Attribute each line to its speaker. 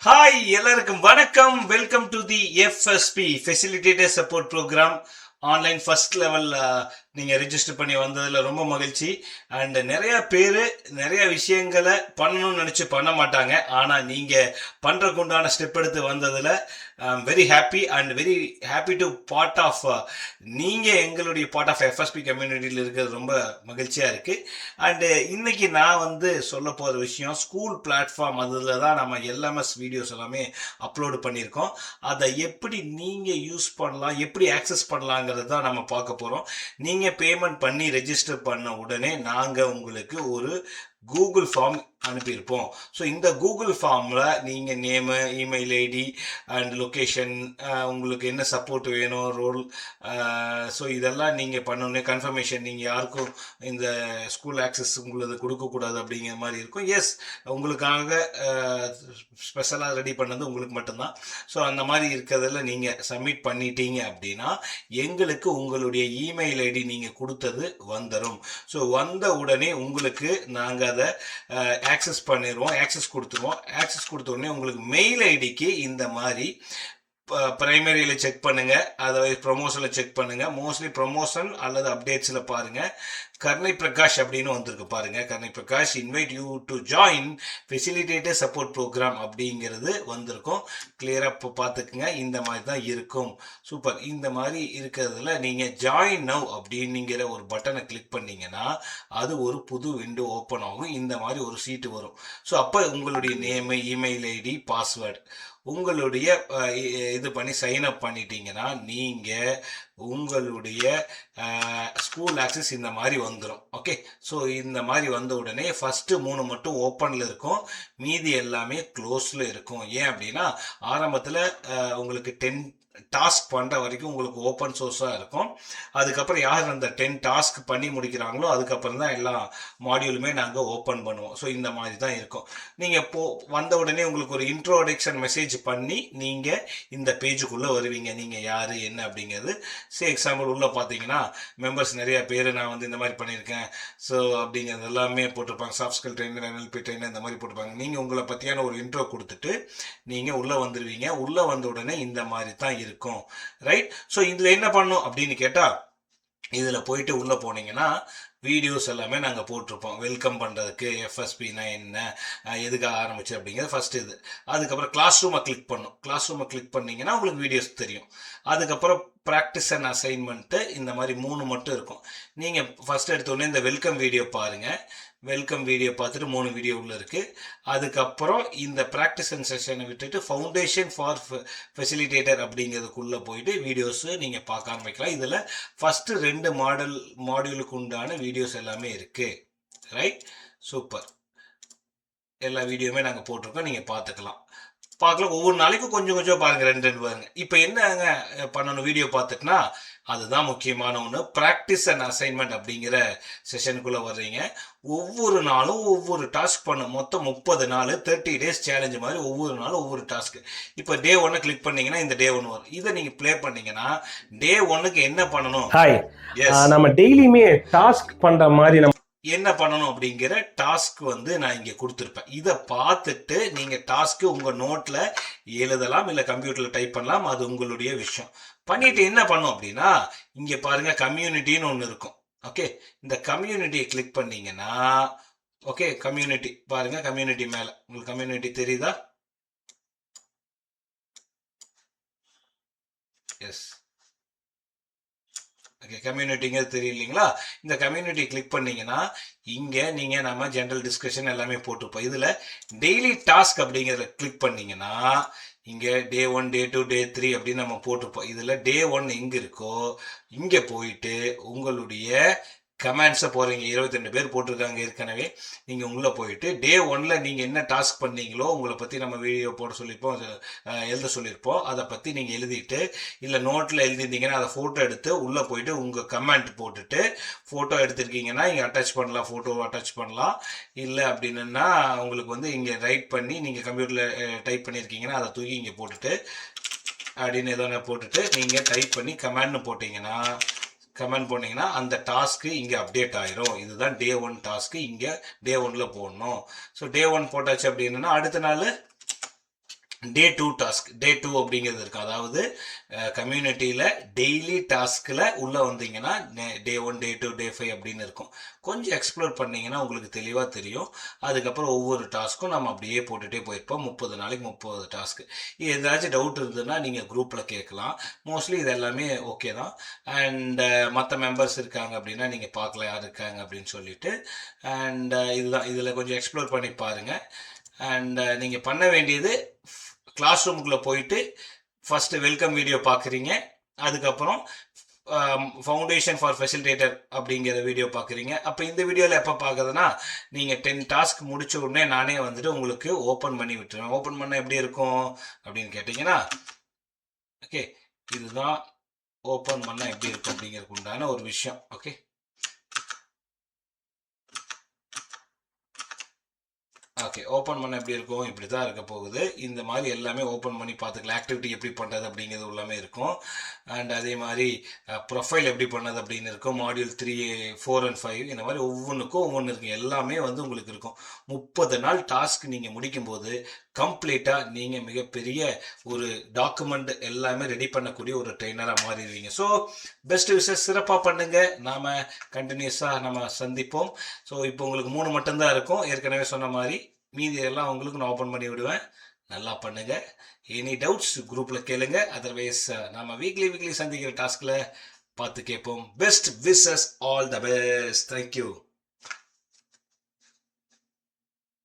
Speaker 1: Hi எல்லாருக்கும் வணக்கம். Welcome to the FSP facilitator support program. Online first level நீங்கள் register பண்ணி வந்ததில் ரொம்ப மகிழ்ச்சி. அண்ட் நிறையா பேர் நிறைய விஷயங்களை பண்ணணும்னு நினச்சி பண்ண மாட்டாங்க. ஆனால் நீங்கள் பண்ணுறக்கு உண்டான ஸ்டெப் எடுத்து வந்ததில் very happy and very happy to part of நீங்கள் எங்களுடைய பார்ட் ஆஃப் எஃப்எஸ்பி கம்யூனிட்டியில் இருக்கிறது ரொம்ப மகிழ்ச்சியாக இருக்குது. அண்டு இன்னைக்கு நான் சொல்ல போகிற விஷயம் ஸ்கூல் பிளாட்ஃபார்ம். அதில் தான் நம்ம எல்எம்எஸ் வீடியோஸ் எல்லாமே அப்லோடு பண்ணியிருக்கோம். அதை எப்படி நீங்கள் யூஸ் பண்ணலாம், எப்படி ஆக்சஸ் பண்ணலாங்கிறது தான் நம்ம பார்க்க போகிறோம். நீங்கள் பேமெண்ட் பண்ணி ரெஜிஸ்டர் பண்ண உடனே நாங்கள் உங்களுக்கு ஒரு கூகுள் ஃபார்ம் அனுப்பியிருப்போம். ஸோ இந்த கூகுள் ஃபார்மில் நீங்கள் name, email ID and location, உங்களுக்கு என்ன சப்போர்ட் வேணும், ரோல், ஸோ இதெல்லாம் நீங்கள் பண்ணணும். கன்ஃபர்மேஷன் நீங்கள் யாருக்கும் இந்த ஸ்கூல் ஆக்சஸ் உங்களுக்கு கொடுக்கக்கூடாது அப்படிங்கிற மாதிரி இருக்கும். எஸ், உங்களுக்காக ஸ்பெஷலாக ரெடி பண்ணது உங்களுக்கு மட்டும்தான். ஸோ அந்த மாதிரி இருக்கிறதில் நீங்கள் சப்மிட் பண்ணிட்டீங்க அப்படின்னா எங்களுக்கு உங்களுடைய இமெயில் ஐடி நீங்கள் கொடுத்தது வந்துடும். ஸோ வந்த உடனே உங்களுக்கு நாங்கள் அதை ஆக்சஸ் பண்ணிடுவோம், ஆக்சஸ் கொடுத்துருவோம். ஆக்சஸ் கொடுத்த உடனே உங்களுக்கு மெயில் ஐடிக்கு இந்த மாதிரி பிரைமரியில் செக் பண்ணுங்க, அதை ப்ரொமோஷனில் செக் பண்ணுங்க. மோஸ்ட்லி ப்ரொமோஷன் அல்லது அப்டேட்ஸில் பாருங்க. கர்ணை பிரகாஷ் அப்படின்னு வந்திருக்கு பாருங்க. Karnai Prakash invite you to join facilitator support program அப்படிங்கிறது வந்திருக்கும். கிளியராக இப்போ பார்த்துக்குங்க. இந்த மாதிரி தான் இருக்கும். சூப்பர். இந்த மாதிரி இருக்கிறதுல நீங்கள் ஜாயின் நவ் அப்படிங்கிற ஒரு பட்டனை கிளிக் பண்ணீங்கன்னா அது ஒரு புது விண்டோ ஓப்பன் ஆகும். இந்த மாதிரி ஒரு சீட்டு வரும். ஸோ அப்போ உங்களுடைய நேமு, இமெயில் ஐடி, பாஸ்வேர்டு உங்களுடைய இது பண்ணி சைன் அப் பண்ணிட்டீங்கன்னா நீங்கள் உங்களுடைய ஸ்கூல் ஆக்சஸ் இந்த மாதிரி வந்துடும். ஓகே, ஸோ இந்த மாதிரி வந்த உடனே ஃபஸ்ட்டு 3 மட்டும் ஓப்பனில் இருக்கும், மீதி எல்லாமே க்ளோஸில் இருக்கும். ஏன் அப்படின்னா ஆரம்பத்தில் உங்களுக்கு 10 டாஸ்க் பண்ணுற வரைக்கும் உங்களுக்கு ஓப்பன் சோர்ஸாக இருக்கும். அதுக்கப்புறம் யார் அந்த 10 டாஸ்க் பண்ணி முடிக்கிறாங்களோ அதுக்கப்புறம் தான் எல்லா மாடியூலுமே நாங்கள் ஓப்பன் பண்ணுவோம். ஸோ இந்த மாதிரி தான் இருக்கும். நீங்கள் வந்த உடனே உங்களுக்கு ஒரு இன்ட்ரோடக்ஷன் மெசேஜ் பண்ணி நீங்கள் இந்த பேஜுக்குள்ளே வருவீங்க. நீங்கள் யார் என்ன அப்படிங்கிறது. எக்ஸாம்பிள் உள்ளே பார்த்தீங்கன்னா மெம்பர்ஸ் நிறைய பேர் நான் இந்த மாதிரி பண்ணியிருக்கேன் ஸோ அப்படிங்கிறது எல்லாமே போட்டிருப்பாங்க. Soft skill trainer, NLP trainer இந்த மாதிரி போட்டிருப்பாங்க. நீங்கள் உங்களை பற்றியான ஒரு இன்ட்ரோ கொடுத்துட்டு நீங்கள் உள்ளே வந்துடுவீங்க. உள்ளே வந்த உடனே இந்த மாதிரி தான் இருக்கும். ரைட். ஸோ இதில் என்ன பண்ணும் அப்படின்னு கேட்டால், இதில் போயிட்டு உள்ளே போனீங்கன்னா வீடியோஸ் எல்லாமே நாங்கள் போட்டிருப்போம். வெல்கம் பண்ணுறதுக்கு எஃப்எஸ்பினா என்ன, எதுக்காக ஆரம்பிச்சு அப்படிங்கிறது ஃபஸ்ட் இது. அதுக்கப்புறம் கிளாஸ் ரூமை கிளிக் பண்ணும். கிளாஸ் ரூமை கிளிக் பண்ணிங்கன்னா உங்களுக்கு வீடியோஸ் தெரியும். அதுக்கப்புறம் ப்ராக்டிஸ் அண்ட் அசைன்மெண்ட்டு இந்த மாதிரி 3 மட்டும் இருக்கும். நீங்கள் ஃபஸ்ட் எடுத்தோடனே இந்த வெல்கம் வீடியோ பாருங்கள். வெல்கம் வீடியோ பார்த்துட்டு 3 வீடியோ உள்ள இருக்குது. அதுக்கப்புறம் இந்த ப்ராக்டிஸ் அண்ட் செஷனை விட்டுட்டு ஃபவுண்டேஷன் ஃபார் ஃபெசிலிட்டேட்டர் அப்படிங்கிறதுக்குள்ளே போயிட்டு வீடியோஸு நீங்கள் பார்க்க ஆரம்பிக்கலாம். இதில் ஃபஸ்ட்டு 2 மாடியூலுக்கு உண்டான வீடியோஸ் எல்லாமே இருக்குது. Right, super. எல்லா வீடியோவுமே நாங்கள் போட்டிருக்கோம், நீங்கள் பார்த்துக்கலாம். ஒவ்வொரு நாளைக்கும் கொஞ்சம் கொஞ்சம் பாருங்கள், 2 பாருங்க. இப்போ என்னங்க பண்ணணும் வீடியோ பார்த்துட்டுனா, அதுதான் முக்கியமான ஒன்று. ப்ராக்டிஸ் அண்ட் அசைன்மெண்ட் அப்படிங்கிற செஷனுக்குள்ளே வர்றீங்க. ஒவ்வொரு நாளும் ஒவ்வொரு டாஸ்க் பண்ணும். மொத்தம் 30 நாள் 30 டேஸ் சேலஞ்சு மாதிரி ஒவ்வொரு நாளும் ஒவ்வொரு டாஸ்க்கு. இப்போ டே 1 கிளிக் பண்ணீங்கன்னா இந்த டே 1 வரும். இதை நீங்கள் ப்ளே பண்ணீங்கன்னா டே 1க்கு என்ன பண்ணணும்,
Speaker 2: நம்ம டெய்லியுமே டாஸ்க் பண்ணுற மாதிரி
Speaker 1: என்ன பண்ணணும் அப்படிங்கிற டாஸ்க் நான் இங்கே கொடுத்துருப்பேன். இதை பார்த்துட்டு நீங்கள் டாஸ்க்கு உங்கள் நோட்டில் எழுதலாம், இல்லை கம்ப்யூட்டரில் டைப் பண்ணலாம். அது உங்களுடைய விஷயம். பண்ணிட்டு என்ன பண்ணும் அப்படின்னா, இங்கே பாருங்கள் கம்யூனிட்டின்னு ஒன்று இருக்கும். ஓகே, இந்த கம்யூனிட்டியை கிளிக் பண்ணீங்கன்னா, ஓகே கம்யூனிட்டி பாருங்கள். கம்யூனிட்டி மேலே உங்களுக்கு கம்யூனிட்டி தெரியுதா? எஸ், ஓகே, கம்யூனிட்டிங்கிறது தெரியலீங்களா? இந்த கம்யூனிட்டி கிளிக் பண்ணீங்கன்னா இங்கே நீங்கள் நம்ம ஜென்ரல் டிஸ்கஷன் எல்லாமே போட்டிருப்போம். இதில் டெய்லி டாஸ்க் அப்படிங்கிறத கிளிக் பண்ணீங்கன்னா இங்கே டே 1, டே 2, டே 3 அப்படின்னு நம்ம போட்டிருப்போம். இதில் டே 1 எங்கே இருக்கோ இங்கே போயிட்டு உங்களுடைய கமெண்ட்ஸை போகிறீங்க. 22 பேர் போட்டிருக்காங்க ஏற்கனவே. நீங்கள் உள்ளே போயிட்டு டே 1ல் நீங்கள் என்ன டாஸ்க் பண்ணீங்களோ உங்களை பற்றி நம்ம வீடியோ போட சொல்லியிருப்போம், எழுத சொல்லியிருப்போம். அதை பற்றி நீங்கள் எழுதிட்டு, இல்லை நோட்டில் எழுதியிருந்தீங்கன்னா அதை ஃபோட்டோ எடுத்து உள்ளே போயிட்டு உங்கள் கமெண்ட் போட்டுட்டு, ஃபோட்டோ எடுத்திருக்கீங்கன்னா இங்கே அட்டாச் பண்ணலாம், ஃபோட்டோ அட்டாச் பண்ணலாம். இல்லை அப்படின்னா உங்களுக்கு இங்கே ரைட் பண்ணி நீங்கள் கம்ப்யூட்டரில் டைப் பண்ணியிருக்கீங்கன்னா அதை தூக்கி இங்கே போட்டுட்டு அப்படின்னு எதோ போட்டுட்டு நீங்கள் டைப் பண்ணி கமெண்ட்னு போட்டிங்கன்னா கமெண்ட் போனீங்கன்னா அந்த டாஸ்க்கு இங்கே அப்டேட் ஆயிரும். இதுதான் டே 1 டாஸ்க்கு, இங்கே டே 1ல் போடணும். ஸோ டே 1 போட்டாச்சு அப்படின்னா அடுத்த நாள் டே 2 டாஸ்க். டே 2 அப்படிங்கிறது இருக்கும். அதாவது கம்யூனிட்டியில் டெய்லி டாஸ்கில் உள்ளே வந்தீங்கன்னா டே 1, டே 2, டே 5 அப்படின்னு இருக்கும். கொஞ்சம் எக்ஸ்ப்ளோர் பண்ணிங்கன்னா உங்களுக்கு தெளிவாக தெரியும். அதுக்கப்புறம் ஒவ்வொரு டாஸ்க்கும் நம்ம அப்படியே போட்டுகிட்டே போயிருப்போம். 30 நாளைக்கு 30 டாஸ்க்கு. ஏதாச்சும் டவுட் இருந்ததுன்னா நீங்கள் குரூப்பில் கேட்கலாம். மோஸ்ட்லி இது எல்லாமே ஓகே தான். அண்ட் மற்ற மெம்பர்ஸ் இருக்காங்க அப்படின்னா நீங்கள் பார்க்கலாம் யார் இருக்காங்க அப்படின்னு சொல்லிட்டு. அண்ட் இதுதான், இதில் கொஞ்சம் எக்ஸ்ப்ளோர் பண்ணி பாருங்கள். அண்ட் நீங்கள் பண்ண வேண்டியது கிளாஸ் ரூமுக்குள்ளே போயிட்டு ஃபஸ்ட்டு வெல்கம் வீடியோ பார்க்குறீங்க. அதுக்கப்புறம் ஃபவுண்டேஷன் ஃபார் ஃபெசிலிட்டேட்டர் அப்படிங்கிற வீடியோ பார்க்குறீங்க. அப்போ இந்த வீடியோவில் எப்போ பார்க்குறதுனா, நீங்கள் 10 டாஸ்க் முடிச்ச உடனே நானே வந்துட்டு உங்களுக்கு ஓப்பன் பண்ணி விட்டுருவேன். ஓப்பன் பண்ண எப்படி இருக்கும் அப்படின்னு கேட்டிங்கன்னா, ஓகே, இதுதான் ஓப்பன் பண்ண எப்படி இருக்கும் அப்படிங்கிறதுக்கு உண்டான ஒரு விஷயம். ஓகே, ஓகே, ஓப்பன் பண்ண எப்படி இருக்கும், இப்படி தான் இருக்க போகுது. இந்த மாதிரி எல்லாமே ஓப்பன் பண்ணி பார்த்துக்கலாம். ஆக்டிவிட்டி எப்படி பண்ணுறது அப்படிங்கிறது எல்லாமே இருக்கும். அண்ட் அதே மாதிரி ப்ரொஃபைல் எப்படி பண்ணது அப்படின்னு இருக்கும். மாடியூல் 3, 4 and 5 இந்த மாதிரி ஒவ்வொன்றுக்கும் ஒவ்வொன்று இருக்கும். எல்லாமே வந்து உங்களுக்கு இருக்கும். 30 நாள் டாஸ்க் நீங்கள் முடிக்கும்போது கம்ப்ளீட்டாக நீங்கள் மிகப்பெரிய ஒரு டாக்குமெண்ட் எல்லாமே ரெடி பண்ணக்கூடிய ஒரு ட்ரெயினராக மாறிடுவீங்க. ஸோ பெஸ்ட் விஷஸ், சிறப்பாக பண்ணுங்கள். நாம் கண்டினியூஸாக நம்ம சந்திப்போம். ஸோ இப்போ உங்களுக்கு 3 மட்டும்தான் இருக்கும். ஏற்கனவே சொன்ன மாதிரி மீதி எல்லாம் உங்களுக்கு நான் ஓப்பன் பண்ணி விடுவேன். நல்லா பண்ணுங்க. எனி டவுட்ஸ் குரூப்பில் கேளுங்க. அதர்வைஸ் நம்ம வீக்லி சந்திக்கிற டாஸ்கில் பார்த்து கேட்போம். Best wishes, all the best. Thank you.